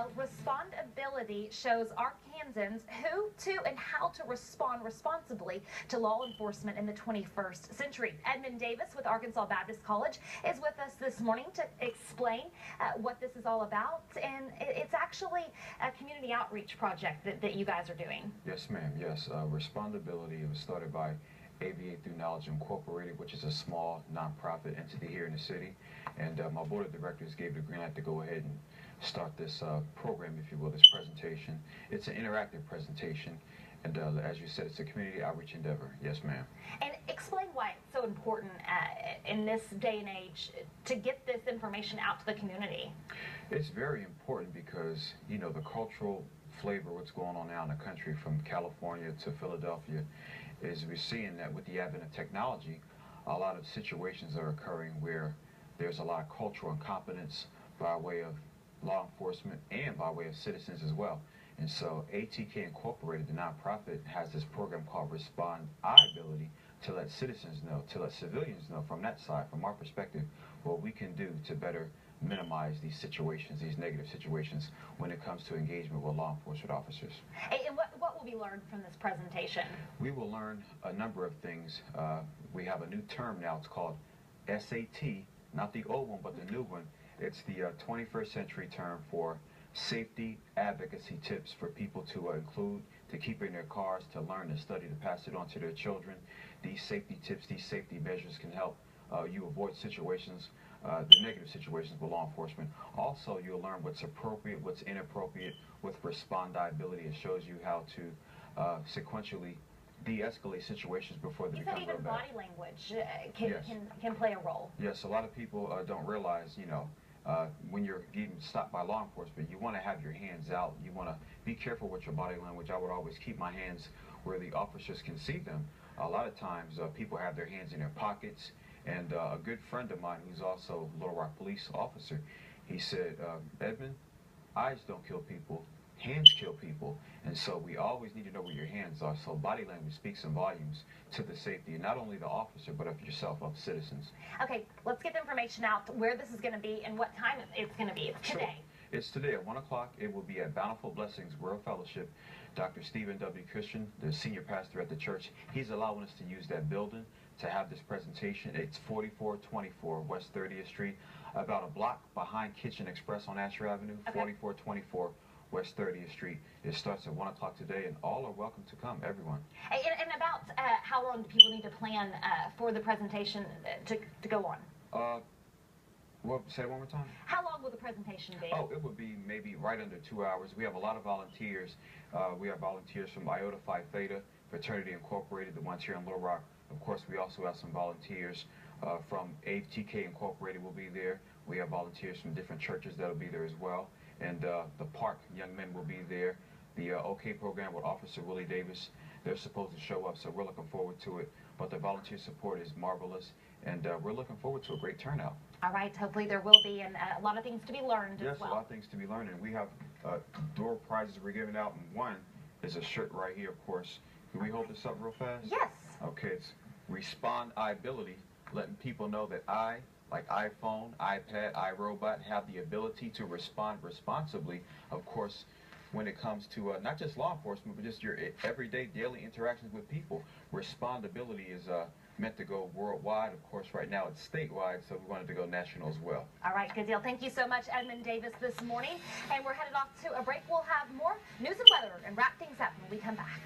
Well, Respond-I-BILITY shows Arkansans who, to, and how to respond responsibly to law enforcement in the 21st century. Edmond Davis with Arkansas Baptist College is with us this morning to explain what this is all about. And it's actually a community outreach project that you guys are doing. Yes, ma'am. Yes. Respond-I-BILITY was started by Aviate Through Knowledge Incorporated, which is a small nonprofit entity here in the city. And my board of directors gave the green light to go ahead and start this program, if you will, this presentation. It's an interactive presentation. And as you said, it's a community outreach endeavor. Yes, ma'am. And explain why it's so important in this day and age to get this information out to the community. It's very important because, you know, the cultural flavor, what's going on now in the country from California to Philadelphia, is we're seeing that with the advent of technology, a lot of situations are occurring where there's a lot of cultural incompetence by way of law enforcement and by way of citizens as well. And so ATK Incorporated, the nonprofit, has this program called Respond-I-BILITY to let citizens know, to let civilians know from that side, from our perspective, what we can do to better minimize these situations, these negative situations, when it comes to engagement with law enforcement officers. And what will be learned from this presentation? We will learn a number of things. We have a new term now. It's called SAT, not the old one, but the new one. It's the 21st century term for safety advocacy tips for people to include, to keep in their cars, to learn, to study, to pass it on to their children. These safety tips, these safety measures can help you avoid situations, the negative situations with law enforcement. Also, you'll learn what's appropriate, what's inappropriate with Respond-I-BILITY. It shows you how to sequentially de-escalate situations before they become real bad. Even body language can play a role. Yes, a lot of people don't realize, you know, when you're getting stopped by law enforcement, you want to have your hands out. You want to be careful with your body language. I would always keep my hands where the officers can see them. A lot of times, people have their hands in their pockets. And a good friend of mine, who's also a Little Rock police officer, he said, Edmond, eyes don't kill people, hands kill people. And so we always need to know where your hands are. So body language speaks in volumes to the safety, not only the officer, but of yourself, of citizens. Okay, let's get the information out where this is going to be and what time it's going to be. It's today. Sure. It's today at 1 o'clock. It will be at Bountiful Blessings World Fellowship. Dr. Stephen W. Christian, the senior pastor at the church, he's allowing us to use that building to have this presentation. It's 4424 West 30th Street, about a block behind Kitchen Express on Asher Avenue. Okay. 4424 West 30th Street. It starts at 1 o'clock today, and all are welcome to come, everyone. And about how long do people need to plan for the presentation to go on? Well, say it one more time. How long will the presentation be? Oh, it will be maybe right under 2 hours. We have a lot of volunteers. We have volunteers from Iota Phi Theta Fraternity Incorporated, the ones here in Little Rock. Of course, we also have some volunteers from ATK Incorporated will be there. We have volunteers from different churches that will be there as well. And the Park young men will be there. The OK program with Officer Willie Davis, they're supposed to show up, so we're looking forward to it. But the volunteer support is marvelous, and we're looking forward to a great turnout. All right, hopefully there will be, and a lot of things to be learned as well. Yes, a lot of things to be learned, and we have door prizes we're giving out, and one is a shirt right here, of course. Can we hold this up real fast? Yes. Okay, it's Respond-I-BILITY, letting people know that I, like iPhone, iPad, iRobot, have the ability to respond responsibly, of course, when it comes to not just law enforcement, but just your everyday, daily interactions with people. Respond-I-BILITY is meant to go worldwide. Of course, right now it's statewide, so we wanted to go national as well. All right, good deal. Thank you so much, Edmond Davis, this morning. And we're headed off to a break. We'll have more news and weather and wrap things up when we come back.